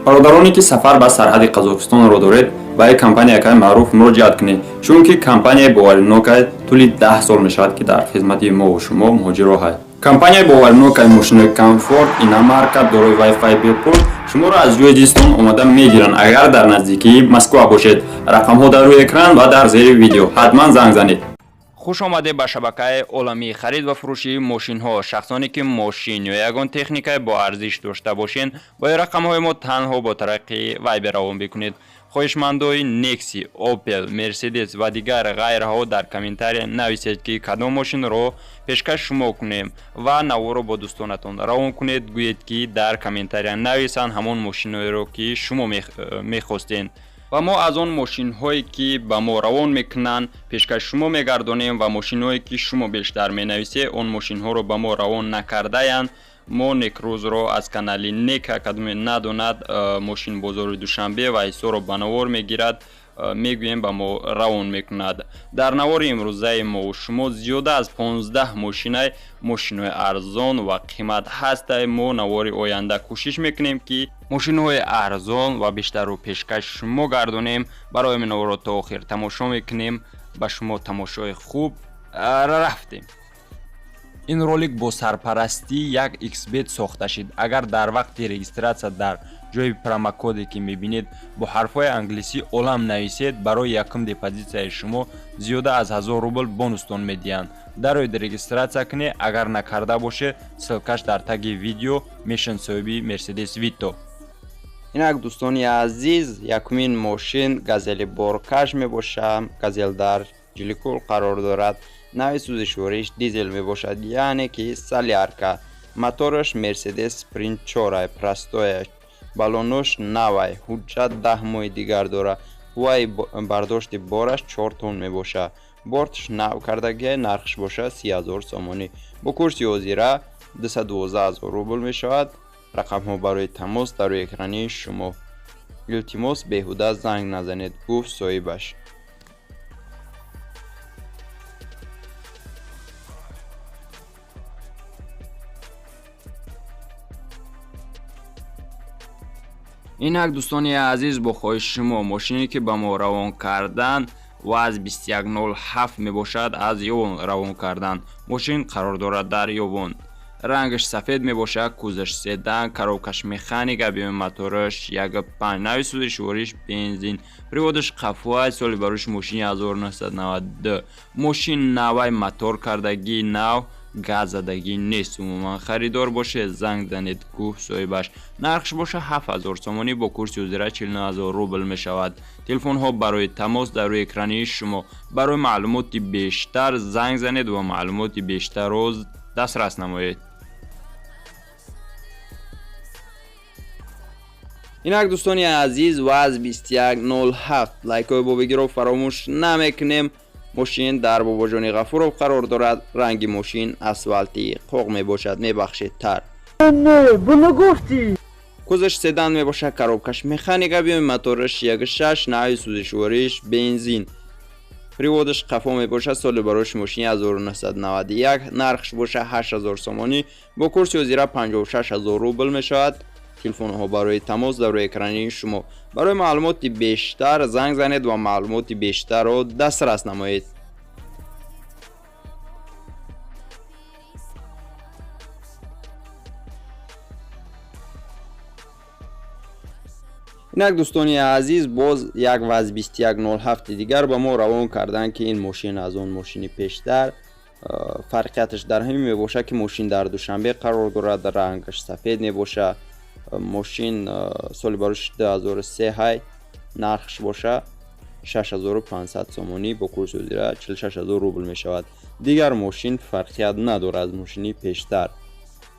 برادرانی که سفر به سرحد قزاقستان را دارید به یک کمپانی که معروف مراجعت کنید، چون که کمپانی باورنوک طول 10 سال میشود که در خدمت ما و شما مهاجر است. کمپانی باورنوک ماشین کامفورت اینا مارکت دارای وای فای بیپول شما را از روی دیستان آماده میگیرند. اگر در نزدیکی مسکو باشید، رقم ها در روی اکران و در زیر ویدیو حتما زنگ زنید. خوش آمده به شبکه عالمی خرید و فروش ماشین ها. شخصانی که ماشین یا یگان تکنیک با ارزش داشته باشین با رقم های ما تنها با طریق وایبر روان بکنید. خواهشمندای نیکسی، اوپل، مرسدس و دیگر غیرها در کامنتار نویسید که کدام ماشین رو پیشکش شما کنیم و نو رو با دوستانتون روان کنید. گویید که در کامنتار نویسن همون ماشین رو که شما میخواستین و ما از اون ماشین هایی که به ما روان میکنن پیشکش شما میگردانیم و ماشین هایی که شما بیشتر مینویسید اون ماشین ها رو به ما روان نکرده یند. ما نیکروز رو از کانال نیک کدوم نداند ماشین بازار دوشنبه و ایسا رو به نوار میگیرد میگوییم به ما روان میکند. در نوار امروزه ما و شما زیاده از 15 ماشین های ارزان و قیمت هست. ما نوار آینده کوشش میکنیم که ماشین های ارزان و بیشتر رو پیشکش شما گردانیم. برای من نوار رو تا آخر تماشا میکنیم. به شما تماشای خوب رفتیم. این رولик با سرپرستی یک ایکس بیت ساخته شد. اگر در وقت رجیستراسیا در جای پروموکودی که میبینید با حرفهای انگلیسی عالم نویسید، برای یکم دپوزیت شما زیاده از 1000 روبل بونوستون میدین. در روی رجیستراسیا کنید. اگر نکرده باشه سلکش در تگ ویدیو میشن صاحبی مرسدس ویتو. اینک دوستانی عزیز، یکمین ماشین گازل بورکاش می باشه. گازل در جلیکول قرار دارد. نوع سوزشوریش دیزل می باشد، یعنی که سالیارکا. موتورش مرسدس سپرینت 4 پرستوی، بالونش 9 حجت 10 ماه دیگر داره. وای برداشت بارش 4 تن می باشه. بورتش نو کردگی نرخش باشه 30,000 سومانی. با کورس یوزیره 212,000 روبل می شود. رقم ها برای تماس در روی اکرانی شما. التماس بیهوده زنگ نزنید، گفت صاحبش. اینک دوستانی عزیز، با خواهش شما ماشینی که به ما روان کردن و از 2107 می باشد از یوان روان کردن. ماشین قرار دارد در یوان. رنگش سفید می باشد. کوزش سیدن، کاروکش مکانیک، بیمه موتورش 1.5 نوع سوزشوریش بنزین. پریودش قفوه. سال بروش ماشین 1992. ماشین نوع موتور کردگی نو، گاز زدگی نیست. عموما خریدار باشه زنگ زنید، گفت صاحبش. نرخش باشه 7000 سومانی. با کورس یوزیره 49000 روبل می شود. تلفن ها برای تماس در روی اکرانی شما. برای معلومات بیشتر زنگ زنید و معلومات بیشتر رو دسترس نمایید. اینک دوستانی عزیز، و از 2107 لایک های با بگیر رو فراموش نمیکنیم. ماشین در بابا جان غفورov قرار دارد. رنگ ماشین اسفالتی قوق می باشد، می بخشید تر. نه بونو گفتی. کوزش سیدن می باشد. کاروکش مکانیک، بیمه موتورش 1.6 نوع سوزشوریش بنزین. پریودش قفا می باشد. سال بروش ماشین 1991. نرخش باشه 8000 سومانی. با کورس یوزیره 56000 روبل می شود. تلفن ها برای تماس در روی اکرانی شما. برای معلومات بیشتر زنگ زنید و معلومات بیشتر رو دسترس نمایید. اینک دوستانی عزیز، باز یک و از 2107 دیگر با ما روان کردن که این ماشین از اون ماشین پیشتر فرقیتش در همین می باشه که ماشین در دوشنبه قرار دارد. رنگش سفید می باشه. ماشین سال بروش 2003 های. نرخش باشه 6500 سومانی. با کورس یوزیره 46000 روبل می شود. دیگر ماشین فرقیت نداره از ماشینی پیشتر.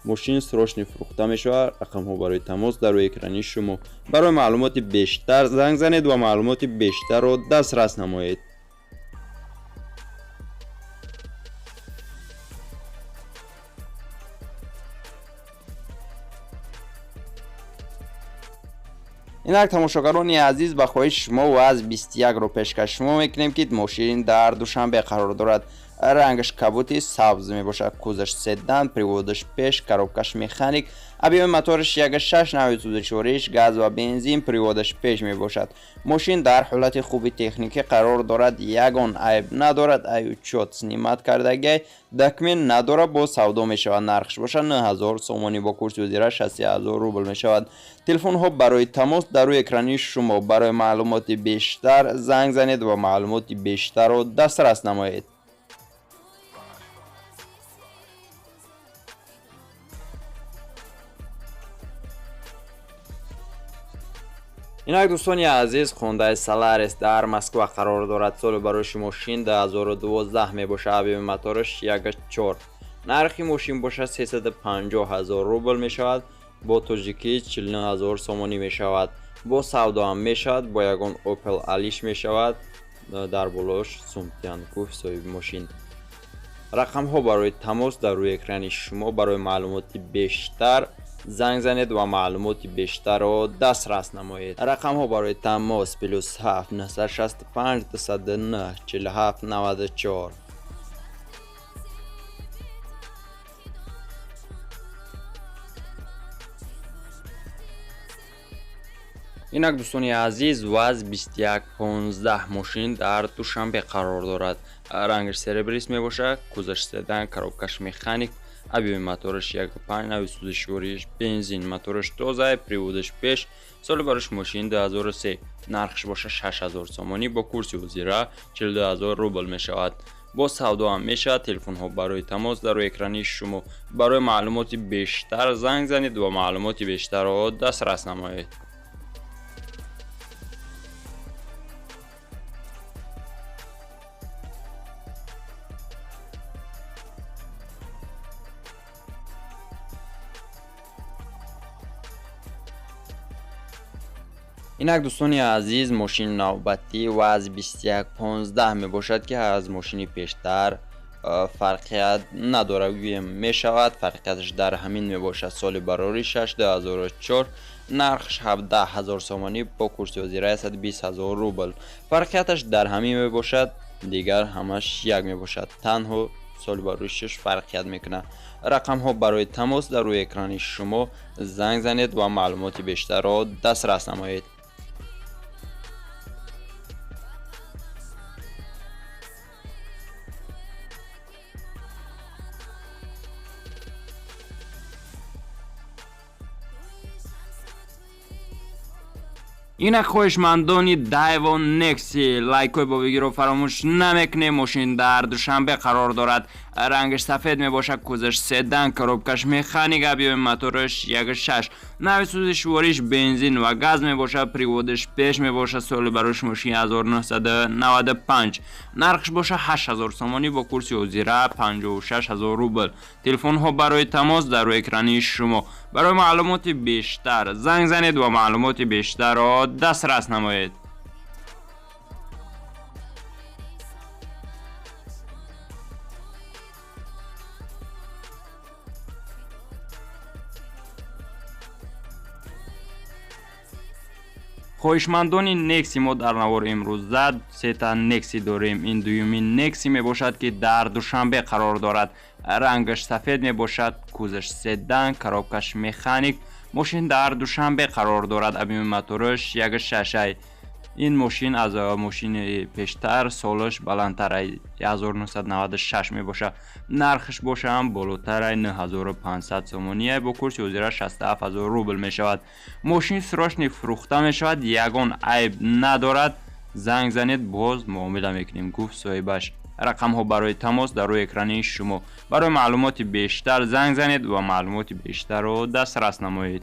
ماشین سروشنی فروخته می شود. رقم ها برای تماس در روی اکرانی شما. برای معلومات بیشتر زنگ زنید و معلومات بیشتر رو دسترس نمایید. اینک تماشاگران عزیز، به خواهش شما و از 21 رو پیشکش شما میکنیم که ماشین در دوشنبه قرار دارد. рангаш кабути сабз мебошад, кузаш седан, приводаш пеш, коробкаш механик, объеми мотораш 1.6, навои сӯзишвориш газ ва бензин, приводаш пеш мебошад. Мошин дар ҳолати хуби техникӣ қарор дорад, ягон айб надорад, учёт снимат кардагӣ документ надорад, бо савдо мешавад. Нархш бошад 9000 сомонӣ, бо курси озира 60000 рубл мешавад. Телефонҳо барои тамос дар рӯи экрани шумо. Барои маълумоти бештар занг занед ва маълумоти бештарро дастрас намоед. инак дӯстони азиз, Hyundai Solaris дар Москва қарор дорад. Соли бароиши мошин 2012 мебошад. объеми мотораш 1.4. нархи мошин бошад 350000 рубл мешавад, бо тоҷикӣ 49000 сомонӣ мешавад. бо савдо ҳам мешавад, бо ягон Opel Alish мешавад. дар болош Сумтян гуфт соҳиби мошин. рақамҳо барои тамос дар рӯи экрани шумо. Барои маълумоти бештар занг занед ва маълумоти бештарро дастрас намоед. рақамҳо барои тамос +7 965 209 47 94. инак дӯстони азиз, ВАЗ 2115 мошин дар Душанбе қарор дорад. рангаш серебрис мебошад, кузаш седан, коробкаш механик, объеми мотораш 1.5, навои сӯзишвориш бензин, мотораш тоза, приводаш пеш. соли бароиши мошин 2003. нархш бошад 6000 сомонӣ, бо курси озира 42000 рубл мешавад. бо савдо ҳам мешавад. телефонҳо барои тамос дар рӯи экрани шумо. барои маълумоти бештар занг занед ва маълумоти бештарро дастрас намоед. инак дӯстони азиз, мошини навбатӣ ВАЗ 2115 мебошад ки аз мошини пештар фарқият надорад гӯем мешавад. фарқияташ дар ҳамин мебошад. соли бароришаш 2004. нархш 17000 сомонӣ, бо курси озира 120000 рубл. фарқияташ дар ҳамин мебошад, дигар ҳамаш як мебошад. танҳо соли бароришаш фарқият мекунад. рақамҳо барои тамос дар рӯи экрани шумо. занг занед ва маълумоти бештарро дастрас намоед. инак хоҳишмандони Daewoo Nexi, лайкои бо видеоро фаромӯш намекунед. мошин дар Душанбе қарор дорад. рангаш сафед мебошад, кузаш седан, коробкаш механик, объеми мотораш 1.6, навои сӯзишвориш бензин ва газ мебошад, приводаш пеш мебошад. соли бароиши мошин 1995. нархш бошад 8000 сомонӣ, бо курси озира 56000 рубл. телефонҳо барои тамос дар рӯи экрани шумо. барои маълумоти бештар занг занед ва маълумоти бештарро дастрас намоед. хоҳишмандони Nexi, мо дар навори имрӯза сета Nexi дорем. ин дуюмин Nexi мебошад ки дар Душанбе қарор дорад. рангаш сафед мебошад, кузаш седан, коробкаш механик. мошин дар Душанбе қарор дорад. объеми мотораш 1.6. ин мошин аз мошини пештар солаш баландтар 1996 мебошад. нархш бошад болотар 9500 сомонӣ, бо курси озира 67000 рубл мешавад. мошин срочни фурӯхта мешавад, ягон айб надорад. занг занед, боз муомила мекунем, гуфт соҳибаш. рақамҳо барои тамос дар рӯи экрани шумо. барои маълумоти бештар занг занед ва маълумоти бештарро дастрас намоед.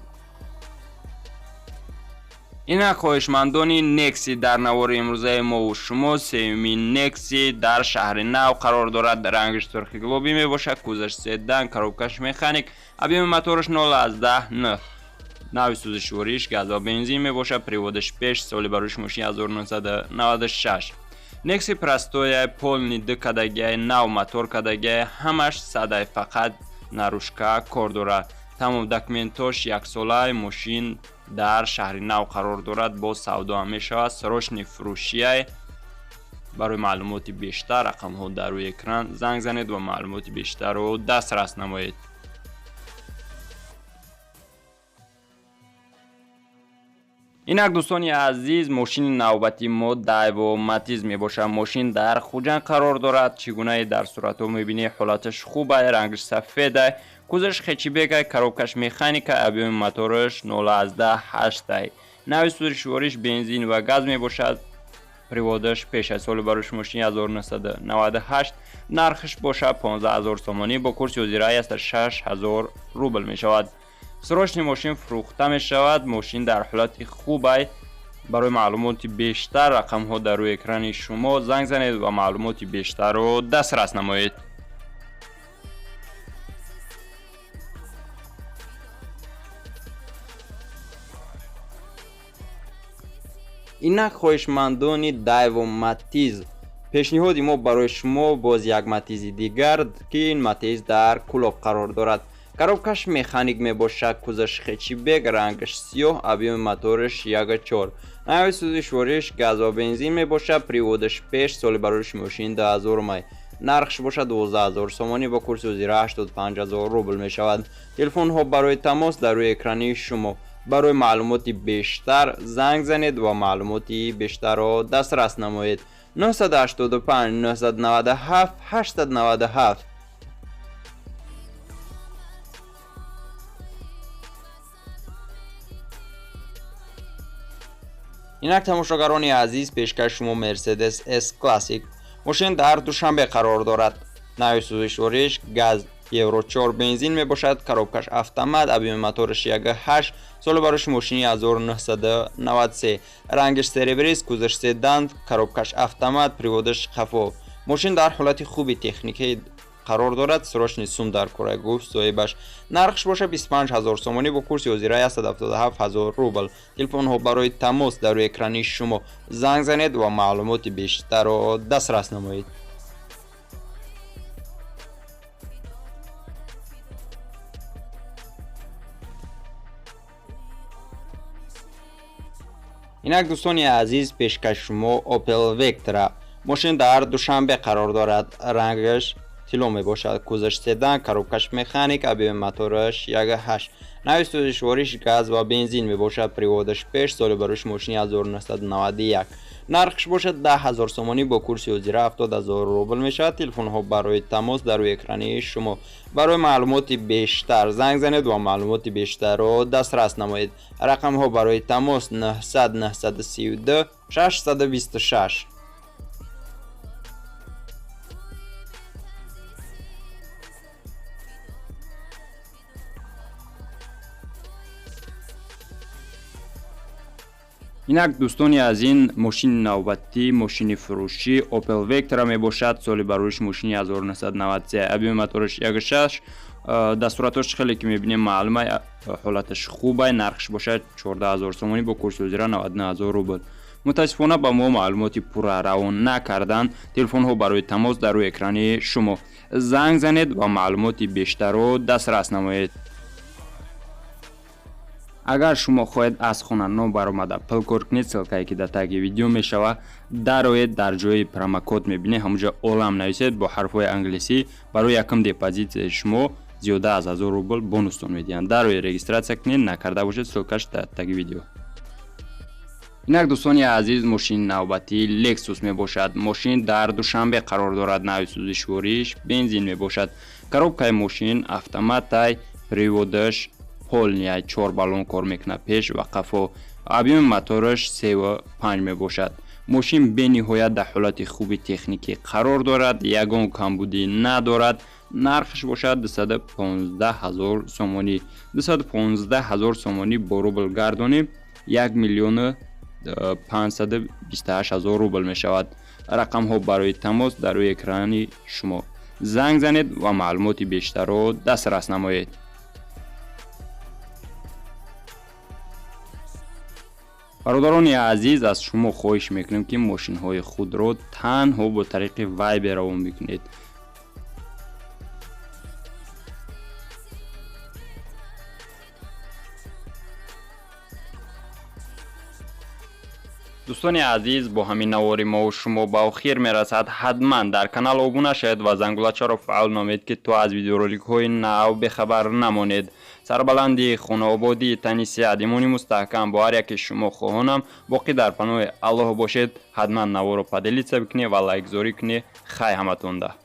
инак хоҳишмандони Nexi, дар навори имрӯзаи мо шумо сеюмин Nexi дар шаҳри Нав қарор дорад. рангаш сурхи гулобӣ мебошад, кузаш седан, коробкаш механик, объеми мотораш 0-10 навои сӯзишвориш газ ва бензин мебошад, приводаш пеш. соли бароиши мошин 1996. Nexi простоя, полни дкадаги, нав мотор кадаги, ҳамаш садай, фақат нарушка кор дорад. тамом документош яксолаи мошин дар шаҳри Нав қарор дорад. бо савдо ҳам мешавад. срочни фурӯшия برای معلومات بیشتر رقم ها در روی اکران زنگ زنید و معلومات بیشتر رو دسترس نمایید. اینک دوستان عزیز، ماشین نوبتی ما دایو ماتیز می باشه. ماشین در خوجان قرار دارد. چگونه در صورت میبینی؟ حالتش خوبه، رنگش سفیده، کوزش خچیبه، کروبکش مکانیکه، ابیوم موتورش 0.8. نوع سوزشوارش بنزین و گاز می باشد. پریودش پیش از سال بروش ماشین 1998 نرخش باشه 15000 تومانی با کورس وزیرای است 6000 روبل می شود. سروشن ماشین فروخته می شود. ماشین در حالت خوبه. برای معلومات بیشتر رقم ها در روی اکران شما زنگ زنید و معلومات بیشتر رو دسترس نمایید. اینک خواهشمندان دایو ماتیز، پیشنهادی ما برای شما باز یک ماتیز دیگر که این ماتیز در کلوب قرار دارد. کروبکش مکانیک می باشه، کوزش خچی بیگ، رنگش سیاه، ابیوم موتورش 1.4. نوع سوزشوارش گاز و بنزین می باشه. پریودش پیش سال بروش ماشین 2000 می، نرخش باشه 12000 تومانی با کورس وزیره 85000 روبل می شود. تلفن ها برای تماس در روی اکرانی شما. برای معلوماتی بیشتر زنگ زنید و معلوماتی بیشتر را دسترس نمایید. 985 997 897. اینک تماشاگران عزیز، پیشکش شما مرسدس اس کلاسیک ماشین در دوشنبه قرار دارد. نوع سوزشوارش گاز یورو 4 بنزین می باشد. کروبکش اتومات، ابیوم موتورش 1.8. سال بروش ماشین 1993. رنگش سریبریس، کوزش سدان، کروبکش اتومات، پریودش خفاف. ماشین در حالت خوبی تکنیکی قرار دارد. سروشن سوم در کره گوشت صاحبش. نرخش باشه 25000 تومانی با کورس وزیرای 177000 روبل. تلفن ها برای تماس در روی اکرانی شما زنگ زنید و معلومات بیشتر را دسترس نمایید. اینک دوستان عزیز، پیشکش شما اوپل وکترا ماشین در دوشنبه قرار دارد. رنگش طلا می باشد، کوزش سدان، کروبکش مکانیک، ابیوم موتورش 1.8. نوع سوزشوارش گاز و بنزین می باشد. پریودش پیش سال بروش ماشین 1991. نرخش باشد 10000 تومانی با کورس وزیره 70000 روبل می شود. تلفن ها برای تماس در روی اکرانی شما. برای معلومات بیشتر زنگ زنید و معلومات بیشتر را دسترس نمایید. رقم ها برای تماس 900 932 626. اینک دوستانی از این ماشین نوبتی، ماشین فروشی اوپل وکترا می باشد. سال بروش ماشین 1993. ابیوم موتورش 1.6. دستوراتش خیلی که میبینیم معلومه، حالتش خوبه. نرخش باشه 14000 تومانی با کورس وزیره 99000 روبل. متاسفانه با ما معلوماتی پورا روان نکردن. تلفن ها برای تماس در روی اکرانی شما. زنگ زنید و معلوماتی بیشتر رو دسترس نمایید. اگر شما خواهید از خانه نو برآمده پل کنید، سلکایی که در تگ ویدیو میشوه دروید، در جای پروموکد میبینی همونجا اولم نویسید با حرفهای انگلیسی. برای یکم دپازیت شما زیاده از 1000 روبل بونوستون میدین. دروید رجیستراسیون کنید، نکرده باشید سلکش در تگ ویدیو. اینک دوستانی عزیز، ماشین نوبتی لکسوس می باشد. ماشین در دوشنبه قرار دارد. نوع سوزشوارش بنزین می باشد. کروبکای ماشین اتومات، پریودش پولنیا 4 بالون کار میکنه پیش و قفا. ابیوم موتورش 3.5 می باشد. ماشین به نهایت در حالت خوبی تکنیکی قرار دارد. یگان کمبودی ندارد. نرخش باشد 215000 تومانی. 215000 تومانی با روبل گردانیم 1,528,000 روبل می شود. رقم ها برای تماس در روی اکرانی شما. زنگ زنید و معلومات بیشتر را دسترس نمایید. برادران عزیز، از شما خواهش میکنیم که ماشین های خود را تنها با طریق وایبر روان بکنید. دوستان عزیز، با همین نواری ما و شما با خیر میرسد. حتما در کانال ابونه شید و زنگولچه را فعال نامید که تو از ویدیورولیک های نو به خبر نمانید. سربلندی خانه آبادی تنیسی عدیمانی مستحکم با هر یک شما خواهانم باقی در پناه الله باشید. حتما نوار رو پدلیت بکنی و لایک زوری کنی. خیلی همتون ده.